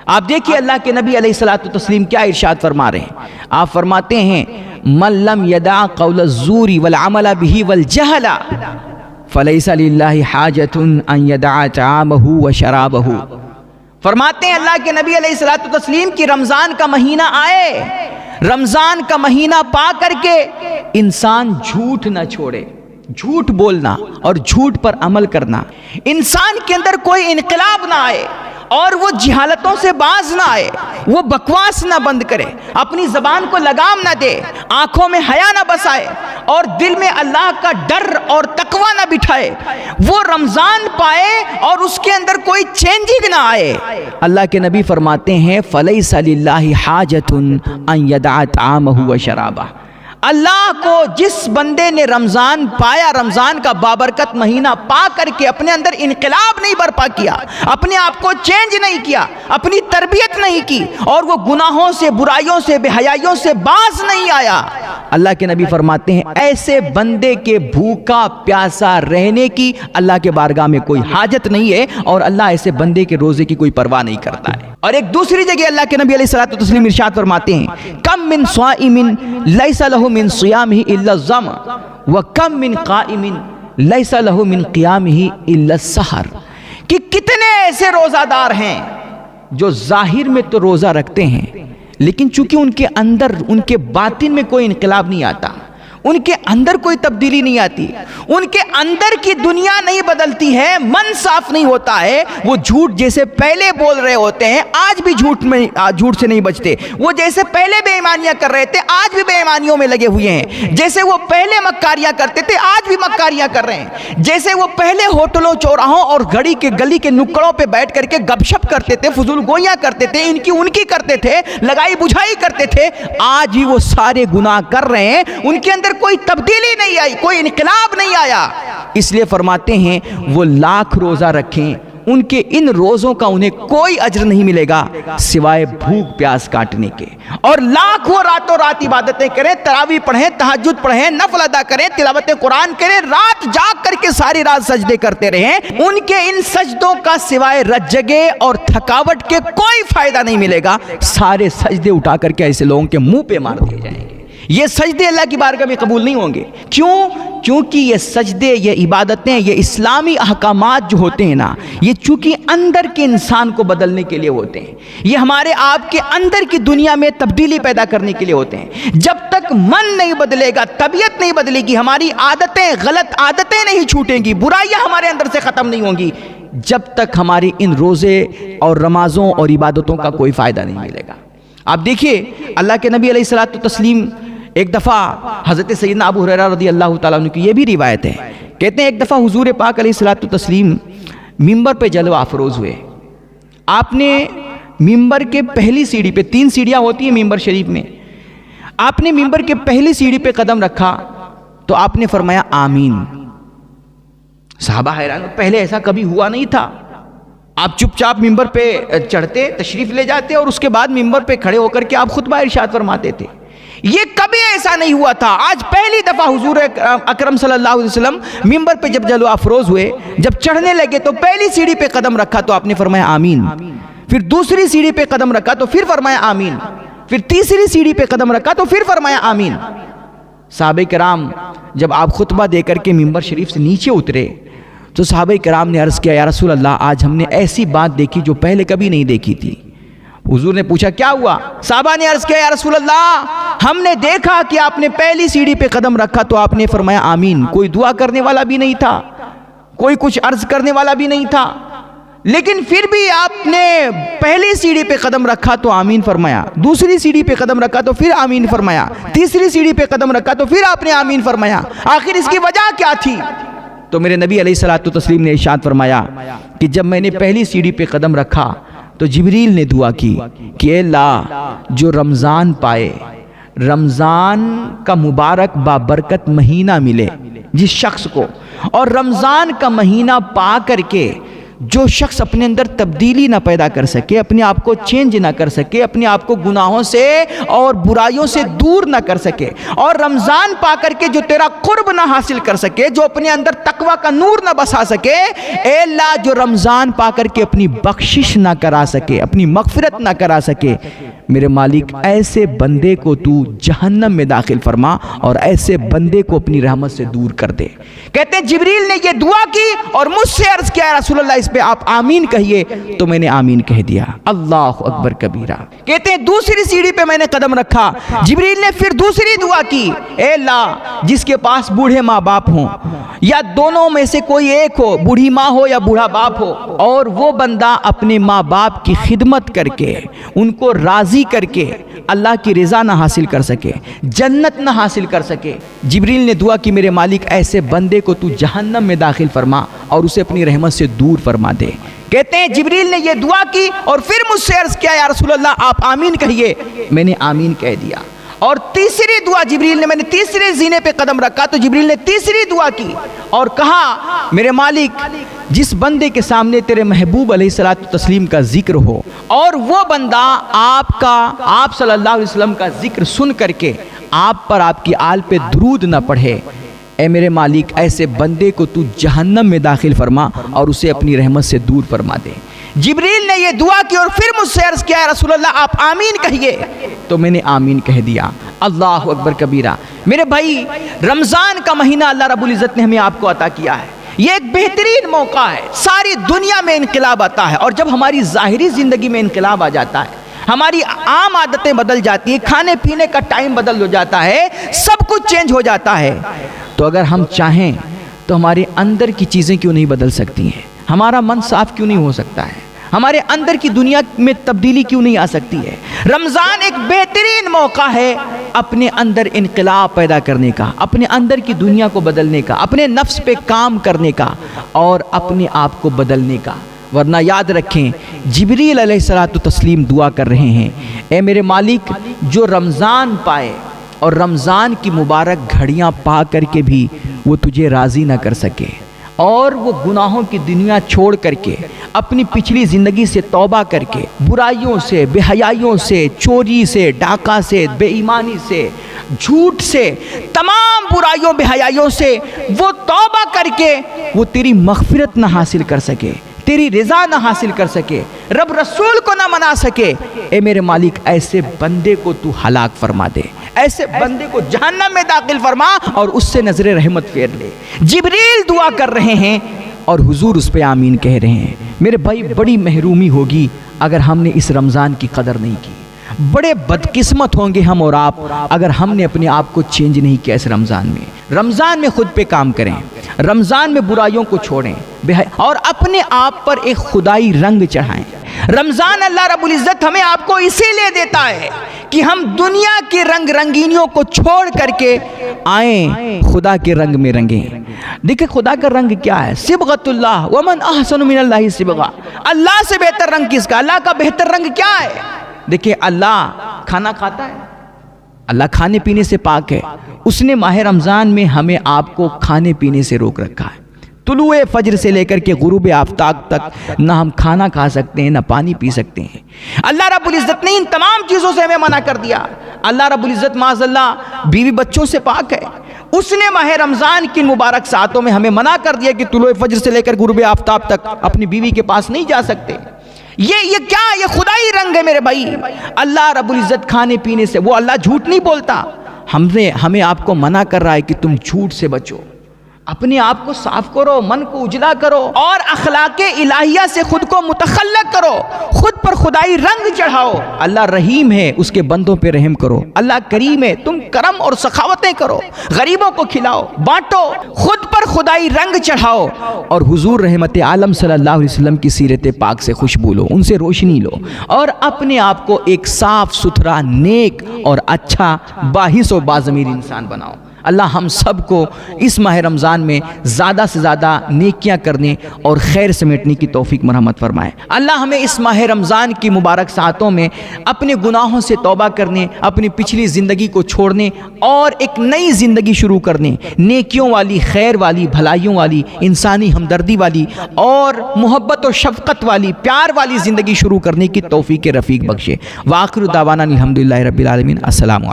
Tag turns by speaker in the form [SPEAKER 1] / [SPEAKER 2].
[SPEAKER 1] آپ دیکھیے اللہ کے نبی علیہ الصلوۃ والتسلیم کیا ارشاد فرما رہے ہیں. آپ فرماتے ہیں من لم یدع قول الزور والعمل به والجہل فلیس للہ حاجۃ ان یدع طعامہ وشرابہ. فرماتے ہیں اللہ کے نبی علیہ الصلوۃ والتسلیم کی رمضان کا مہینہ آئے، رمضان کا مہینہ پا کر کے انسان جھوٹ نہ چھوڑے، جھوٹ بولنا اور جھوٹ پر عمل کرنا، انسان کے اندر کوئی انقلاب نہ آئے اور وہ جہالتوں سے باز نہ آئے، وہ بکواس نہ بند کرے، اپنی زبان کو لگام نہ دے، آنکھوں میں حیا نہ بسائے اور دل میں اللہ کا ڈر اور تقوی نہ بٹھائے، وہ رمضان پائے اور اس کے اندر کوئی چینجنگ نہ آئے. اللہ کے نبی فرماتے ہیں فَلَيْسَ لِلَّهِ حَاجَةٌ أَن يَدَعَ طَعَامَهُ وَشَرَابَهُ. اللہ کو جس بندے نے رمضان پایا، رمضان کا بابرکت مہینہ پا کر کے اپنے اندر انقلاب نہیں برپا کیا، اپنے آپ کو چینج نہیں کیا، اپنی تربیت نہیں کی اور وہ گناہوں سے، برائیوں سے، بے حیائیوں سے باز نہیں آیا، اللہ کے نبی فرماتے ہیں ایسے بندے کے بھوکا پیاسا رہنے کی اللہ کے بارگاہ میں کوئی حاجت نہیں ہے اور اللہ ایسے بندے کے روزے کی کوئی پرواہ نہیں کرتا ہے. اور ایک دوسری جگہ اللہ کے نبی علیہ الصلوۃ والتسلیم ارشاد فرماتے ہیں کم من صائم لیس لہ من صیامہ الا الظمأ وکم من قائم لیس لہ من قیامہ الا السحر. کہ کتنے ایسے روزہ دار ہیں جو ظاہر میں تو روزہ رکھتے ہیں لیکن چونکہ ان کے اندر، ان کے باطن میں کوئی انقلاب نہیں آتا، ان کے اندر کوئی تبدیلی نہیں آتی، ان کے اندر کی دنیا نہیں بدلتی ہے، من صاف نہیں ہوتا ہے، وہ جھوٹ جیسے پہلے بول رہے ہوتے ہیں آج بھی جھوٹ سے نہیں بچتے، وہ جیسے پہلے بے ایمانیاں کر رہے تھے آج بھی بے ایمانیوں میں لگے ہوئے ہیں، جیسے وہ پہلے مکاریاں کرتے تھے آج بھی مکاریاں کر رہے ہیں، جیسے وہ پہلے ہوٹلوں چوراہوں اور گھڑی کے گلی کے نکڑوں پہ بیٹھ کر کے گپ شپ کرتے تھے، فضول گوئیاں کرتے تھے، ان کی کرتے تھے، لگائی بجھائی کرتے تھے، آج ہی وہ سارے گناہ کر رہے ہیں، ان کے اندر کوئی تبدیلی نہیں آئی، کوئی انقلاب نہیں آیا. اس لیے فرماتے ہیں وہ لاکھ روزہ رکھیں، ان کے ان روزوں کا انہیں کوئی اجر نہیں ملے گا سوائے بھوک پیاس کاٹنے کے، اور لاکھ وہ راتوں رات عبادتیں کریں، تراویح پڑھیں، تہجد پڑھیں، نفل ادا کریں، تلاوت قرآن کریں، رات جاگ کر کے ساری رات سجدے کرتے رہیں، ان کے ان سجدوں کا سوائے رجگے اور تھکاوٹ کے کوئی فائدہ نہیں ملے گا. سارے سجدے اٹھا کر کے ایسے لوگوں کے منہ پہ مار دیے جائیں گے. یہ سجدے اللہ کی بارگاہ میں قبول نہیں ہوں گے. کیوں؟ کیونکہ یہ سجدے، یہ عبادتیں، یہ اسلامی احکامات جو ہوتے ہیں نا، یہ چونکہ اندر کے انسان کو بدلنے کے لیے ہوتے ہیں، یہ ہمارے آپ کے اندر کی دنیا میں تبدیلی پیدا کرنے کے لیے ہوتے ہیں. جب تک من نہیں بدلے گا، طبیعت نہیں بدلے گی، ہماری عادتیں، غلط عادتیں نہیں چھوٹیں گی، برائیاں ہمارے اندر سے ختم نہیں ہوں گی، جب تک ہماری ان روزے اور نمازوں اور عبادتوں کا کوئی فائدہ نہیں ملے گا. آپ دیکھیے اللہ کے نبی علیہ الصلوۃ والتسلیم ایک دفعہ حضرت سیدنا ابو ہریرہ رضی اللہ تعالیٰ عنہ کی یہ بھی روایت ہے، کہتے ہیں ایک دفعہ حضور پاک علیہ الصلوۃ والتسلیم ممبر پہ جلوہ افروز ہوئے. آپ نے ممبر کے پہلی سیڑھی پہ، 3 سیڑھیاں ہوتی ہیں ممبر شریف میں، آپ نے ممبر کے پہلی سیڑھی پہ قدم رکھا تو آپ نے فرمایا آمین. صحابہ حیران، پہلے ایسا کبھی ہوا نہیں تھا. آپ چپ چاپ ممبر پہ چڑھتے، تشریف لے جاتے اور اس کے بعد ممبر پہ کھڑے ہو کر کے آپ خطبہ ارشاد فرماتے تھے. یہ کبھی ایسا نہیں ہوا تھا. آج پہلی دفعہ حضور اکرم صلی اللہ علیہ وسلم ممبر پہ جب جلوہ افروز ہوئے، جب چڑھنے لگے تو پہلی سیڑھی پہ قدم رکھا تو آپ نے فرمایا آمین. پھر دوسری سیڑھی پہ قدم رکھا تو پھر فرمایا آمین. پھر تیسری سیڑھی پہ قدم رکھا تو پھر فرمایا آمین. صحابہ کرام جب آپ خطبہ دے کر کے ممبر شریف سے نیچے اترے تو صحابہ کرام نے عرض کیا یا رسول اللہ آج ہم نے ایسی بات دیکھی جو پہلے کبھی نہیں دیکھی تھی. حضور نے پوچھا کیا ہوا؟ صحابہ نے عرض کیا یا رسول اللہ ہم نے دیکھا کہ آپ نے پہلی سیڑھی پہ قدم رکھا تو آپ نے فرمایا آمین. کوئی دعا کرنے والا بھی نہیں تھا، کوئی کچھ عرض کرنے والا بھی نہیں تھا، لیکن پھر بھی آپ نے پہلی سیڑھی پہ قدم رکھا تو آمین فرمایا، دوسری سیڑھی پہ قدم رکھا تو پھر آمین فرمایا، تیسری سیڑھی پہ قدم رکھا تو پھر آپ نے آمین فرمایا. آخر اس کی وجہ کیا تھی؟ تو میرے نبی علیہ الصلوۃ والتسلیم نے ارشاد فرمایا کہ جب میں نے پہلی سیڑھی پہ قدم رکھا تو جبریل نے دعا کی کہ اے اللہ جو رمضان پائے، رمضان کا مبارک بابرکت مہینہ ملے جس شخص کو، اور رمضان کا مہینہ پا کر کے جو شخص اپنے اندر تبدیلی نہ پیدا کر سکے، اپنے آپ کو چینج نہ کر سکے، اپنے آپ کو گناہوں سے اور برائیوں سے دور نہ کر سکے، اور رمضان پا کر کے جو تیرا قرب نہ حاصل کر سکے، جو اپنے اندر تقوی کا نور نہ بسا سکے، اے اللہ جو رمضان پا کر کے اپنی بخشش نہ کرا سکے، اپنی مغفرت نہ کرا سکے، میرے مالک ایسے بندے کو تو جہنم میں داخل فرما اور ایسے بندے کو اپنی رحمت سے دور کر دے۔ کہتے ہیں جبریل نے یہ دعا کی اور مجھ سے عرض کیا یا رسول اللہ اس پہ آپ آمین کہیے، تو میں نے آمین کہہ دیا۔ اللہ اکبر کبیرہ۔ کہتے ہیں دوسری سیڑھی پہ میں نے قدم رکھا، جبریل نے پھر دوسری دعا کی، اے اللہ جس کے پاس بوڑھے ماں باپ ہوں یا دونوں میں سے کوئی ایک ہو، بوڑھی ماں ہو یا بوڑھا باپ ہو، اور وہ بندہ اپنے ماں باپ کی خدمت کر کے ان کو راضی کر کے اللہ کی رضا نہ حاصل کر سکے، جنت نہ حاصل کر سکے، جبریل نے دعا کی میرے مالک ایسے بندے کو تو جہنم میں داخل فرما اور اسے اپنی رحمت سے دور فرما دے۔ کہتے ہیں جبریل نے یہ دعا کی اور پھر مجھ سے عرض کیا یا رسول اللہ آپ آمین کہیے، میں نے آمین کہہ دیا۔ اور تیسری دعا جبریل نے، میں نے تیسرے زینے پہ قدم رکھا تو جبریل نے تیسری دعا کی اور کہا میرے مالک جس بندے کے سامنے تیرے محبوب علیہ الصلوۃ والتسلیم کا ذکر ہو اور وہ بندہ آپ صلی اللہ علیہ وسلم کا ذکر سن کر کے آپ پر آپ کی آل پہ درود نہ پڑھے، اے میرے مالک ایسے بندے کو تو جہنم میں داخل فرما اور اسے اپنی رحمت سے دور فرما دے۔ جبریل نے یہ دعا کی اور پھر مجھ سے عرض کیا رسول اللہ آپ آمین کہیے، تو میں نے آمین کہہ دیا۔ اللہ اکبر کبیرہ۔ میرے بھائی رمضان کا مہینہ اللہ رب العزت نے ہمیں آپ کو عطا کیا ہے، یہ ایک بہترین موقع ہے، ساری دنیا میں انقلاب آتا ہے، اور جب ہماری ظاہری زندگی میں انقلاب آ جاتا ہے، ہماری عام عادتیں بدل جاتی ہیں، کھانے پینے کا ٹائم بدل ہو جاتا ہے، سب کچھ چینج ہو جاتا ہے، تو اگر ہم چاہیں تو ہمارے اندر کی چیزیں کیوں نہیں بدل سکتی ہیں؟ ہمارا من صاف کیوں نہیں ہو سکتا ہے؟ ہمارے اندر کی دنیا میں تبدیلی کیوں نہیں آ سکتی ہے؟ رمضان ایک بہترین موقع ہے اپنے اندر انقلاب پیدا کرنے کا، اپنے اندر کی دنیا کو بدلنے کا، اپنے نفس پہ کام کرنے کا اور اپنے آپ کو بدلنے کا۔ ورنہ یاد رکھیں جبریل علیہ الصلوۃ والتسلیم دعا کر رہے ہیں، اے میرے مالک جو رمضان پائے اور رمضان کی مبارک گھڑیاں پا کر کے بھی وہ تجھے راضی نہ کر سکے، اور وہ گناہوں کی دنیا چھوڑ کر کے اپنی پچھلی زندگی سے توبہ کر کے برائیوں سے، بے حیائیوں سے، چوری سے، ڈاکہ سے، بے ایمانی سے، جھوٹ سے، تمام برائیوں بے حیائیوں سے وہ توبہ کر کے وہ تیری مغفرت نہ حاصل کر سکے، تیری رضا نہ حاصل کر سکے، رب رسول کو نہ منا سکے، اے میرے مالک ایسے بندے کو تو ہلاک فرما دے، ایسے بندے کو جہنم میں داخل فرما اور اس سے نظر رحمت پھیر لے۔ جبریل دعا کر رہے ہیں اور حضور اس پہ آمین کہہ رہے ہیں۔ میرے بھائی بڑی محرومی ہوگی اگر ہم نے اس رمضان کی قدر نہیں کی، بڑے بدقسمت ہوں گے ہم اور آپ اگر ہم نے اپنے آپ کو چینج نہیں کیا۔ اس رمضان میں خود پہ کام کریں، رمضان میں برائیوں کو چھوڑیں اور اپنے آپ پر ایک خدائی رنگ چڑھائیں۔ رمضان اللہ رب العزت ہمیں آپ کو اسی لیے دیتا ہے کہ ہم دنیا کے رنگ رنگینیوں کو چھوڑ کر کے آئیں، خدا کے رنگ میں رنگیں۔ دیکھیں خدا کا رنگ کیا ہے، صبغۃ اللہ ومن احسن من اللہ صبغہ، اللہ سے بہتر رنگ کس کا؟ اللہ کا بہتر رنگ کیا ہے؟ دیکھیں اللہ کھانا کھاتا ہے، اللہ کھانے پینے سے پاک ہے، اس نے ماہ رمضان میں ہمیں آپ کو کھانے پینے سے روک رکھا ہے۔ طلوع فجر سے لے کر کے غروب آفتاب تک نہ ہم کھانا کھا سکتے ہیں نہ پانی پی سکتے ہیں۔ اللہ رب العزت نے ان تمام چیزوں سے ہمیں منع کر دیا۔ اللہ رب العزت معاذ اللہ بیوی بچوں سے پاک ہے، اس نے ماہ رمضان کی مبارک ساعتوں میں ہمیں منع کر دیا کہ طلوع فجر سے لے کر غروب آفتاب تک اپنی بیوی کے پاس نہیں جا سکتے۔ یہ کیا؟ یہ خدائی رنگ ہے میرے بھائی۔ اللہ رب العزت کھانے پینے سے، وہ اللہ جھوٹ نہیں بولتا، ہمیں آپ کو منع کر رہا ہے کہ تم جھوٹ سے بچو، اپنے آپ کو صاف کرو، من کو اجلا کرو اور اخلاق الہیہ سے خود کو متخلق کرو، خود پر خدائی رنگ چڑھاؤ۔ اللہ رحیم ہے، اس کے بندوں پہ رحم کرو، اللہ کریم ہے، تم کرم اور سخاوتیں کرو، غریبوں کو کھلاؤ، بانٹو، خود پر خدائی رنگ چڑھاؤ اور حضور رحمت عالم صلی اللہ علیہ وسلم کی سیرت پاک سے خوشبو لو، ان سے روشنی لو اور اپنے آپ کو ایک صاف ستھرا، نیک اور اچھا، باحث و باضمیر انسان بناؤ۔ اللہ ہم سب کو اس ماہ رمضان میں زیادہ سے زیادہ نیکیاں کرنے اور خیر سمیٹنے کی توفیق مرحمت فرمائے۔ اللہ ہمیں اس ماہ رمضان کی مبارک ساعتوں میں اپنے گناہوں سے توبہ کرنے، اپنی پچھلی زندگی کو چھوڑنے اور ایک نئی زندگی شروع کرنے، نیکیوں والی، خیر والی، بھلائیوں والی، انسانی ہمدردی والی اور محبت و شفقت والی، پیار والی زندگی شروع کرنے کی توفیق رفیق بخشے۔ وآخر دعوانا الحمدللہ رب العالمین۔ السلام علیکم۔